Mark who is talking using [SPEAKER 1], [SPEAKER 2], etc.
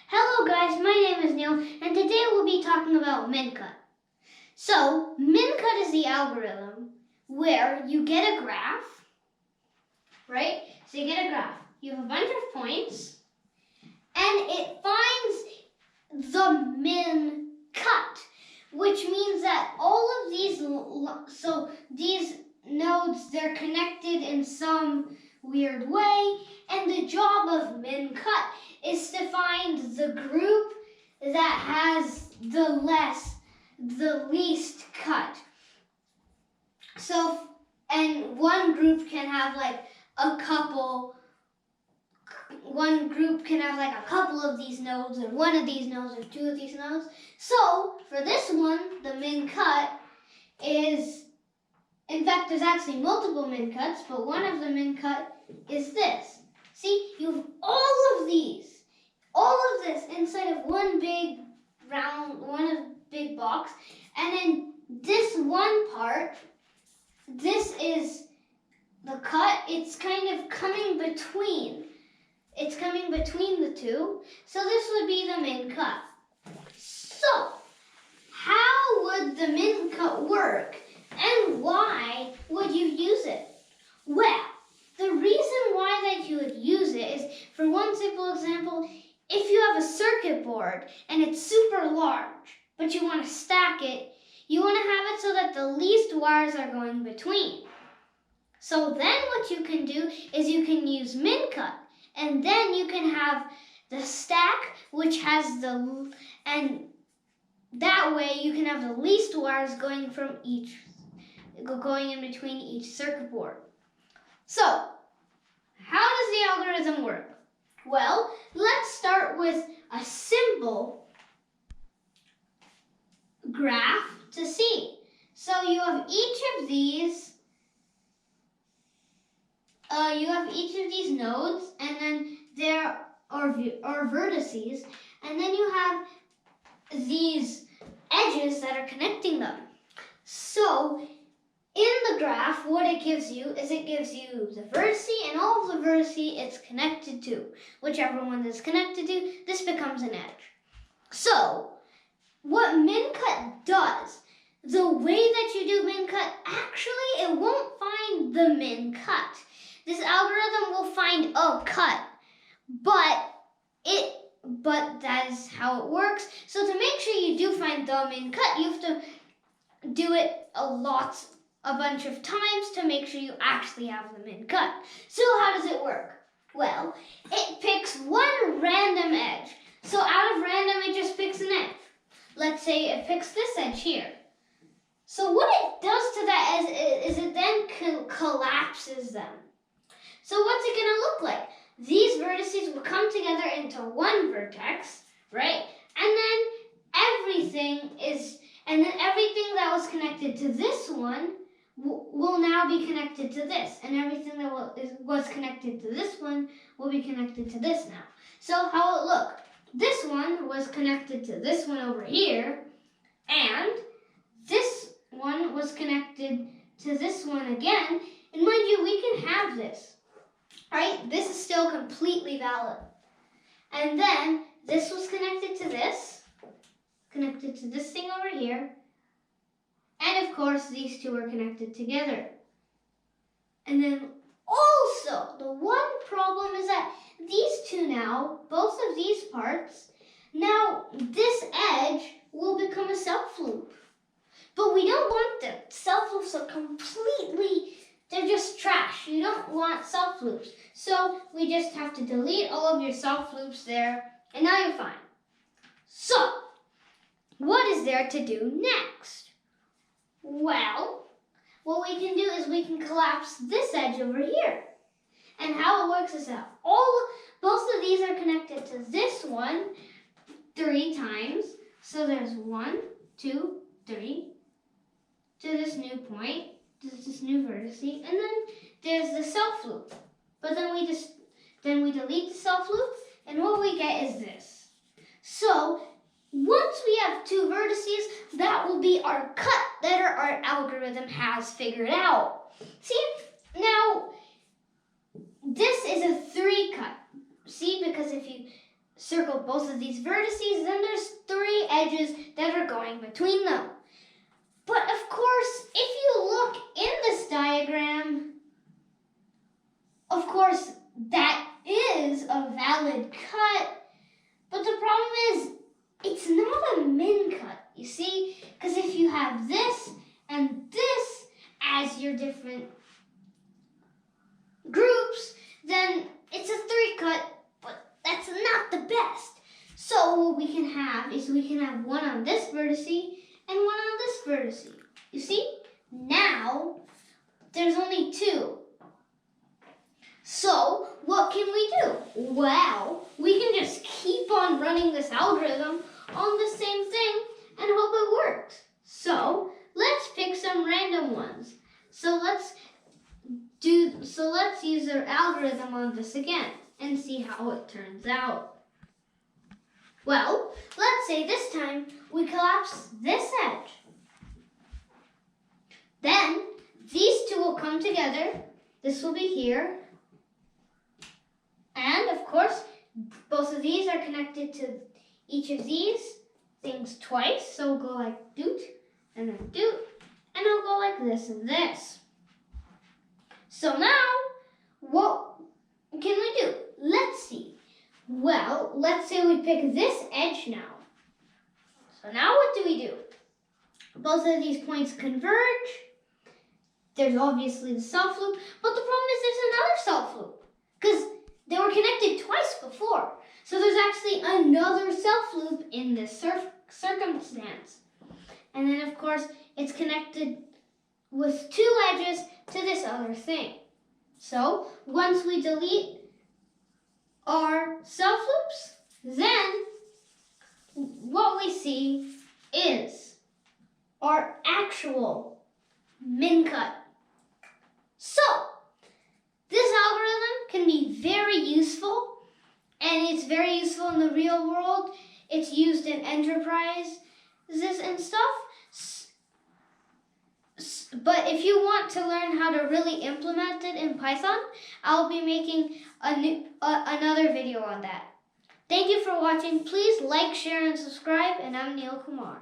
[SPEAKER 1] Hello guys, my name is Neel, and today we'll be talking about min-cut. So, min-cut is the algorithm where you get a graph, right? So you get a graph. You have a bunch of points, and it finds the min-cut, which means that all of these, these nodes, they're connected in some weird way, and the job of min-cut is to find the group that has the least cut. So, and one group can have like a couple of these nodes, or one of these nodes, or two of these nodes. So, for this one, the min-cut is, in fact, there's actually multiple min-cuts, but one of the min-cut is this. See, you have all of this inside of one big box, and then this one part, this is the cut. It's kind of coming between. It's coming between the two, so this would be the min-cut. So, how would the min-cut work, and why would you use it? Well, the reason why that you would use it is, for one simple example, if you have a circuit board and it's super large, but you want to stack it, you want to have it so that the least wires are going between. So then what you can do is you can use min-cut, and then you can have the stack, which has and that way you can have the least wires going in between each circuit board. So, how does the algorithm work? Well, let's start with a simple graph to see. So you have each of these nodes, and then there are vertices, and then you have these edges that are connecting them. So in the graph, what it gives you is it gives you the vertice and all of the vertices it's connected to. Whichever one is connected to, this becomes an edge. So, what min-cut does, the way that you do min-cut, actually it won't find the min-cut. This algorithm will find a cut, but that is how it works. So to make sure you do find the min-cut, you have to do it a bunch of times to make sure you actually have the min-cut. So how does it work? Well, it picks one random edge. So out of random, it just picks an edge. Let's say it picks this edge here. So what it does to that edge is it then collapses them. So what's it going to look like? These vertices will come together into one vertex, right? And then everything that was connected to this one will now be connected to this, and everything that was connected to this one will be connected to this now. So how will it look? This one was connected to this one over here, and this one was connected to this one again, and mind you, we can have this, right? This is still completely valid. And then this was connected to this thing over here, and of course, these two are connected together. And then also, the one problem is that these two now, both of these parts, now this edge will become a self-loop. But we don't want them. Self-loops are they're just trash. You don't want self-loops. So we just have to delete all of your self-loops there, and now you're fine. So, what is there to do next? Well, what we can do is we can collapse this edge over here. And how it works is that both of these are connected to this one 3 times. So there's 1, 2, 3 to this new point, to this new vertex, and then there's the self loop. But then we delete the self loop, and what we get is this. So once we have 2 vertices, that will be our cut that our algorithm has figured out. See, now this is a 3 cut. See, because if you circle both of these vertices, then there's 3 edges that are going between them. But of course, if you look in this diagram, of course, that is a valid cut, but the problem is it's not a min cut, you see? Because if you have this and this as your different groups, then it's a 3 cut, but that's not the best. So what we can have is we can have one on this vertex and one on this vertex. You see? Now, there's only 2. So, what can we do? Well, we can just keep on running this algorithm on the same thing and hope it works. So, let's pick some random ones. So let's use our algorithm on this again and see how it turns out. Well, let's say this time we collapse this edge. Then these 2 will come together. This will be here. And of course, both of these are connected to each of these things twice. So we'll go like doot and then doot. And it'll go like this and this. So now, what can we do? Let's see. Well, let's say we pick this edge now. So now what do? Both of these points converge. There's obviously the self loop, but the problem is there's another self loop because they were connected twice before. So there's actually another self loop in this circumstance. And then of course, it's connected with 2 edges to this other thing. So once we delete our self loops, then what we see is our actual min cut. So this algorithm can be very useful, and it's very useful in the real world. It's used in enterprises and stuff. But if you want to learn how to really implement it in Python, I'll be making another video on that. Thank you for watching. Please like, share, and subscribe. And I'm Neel Kumar.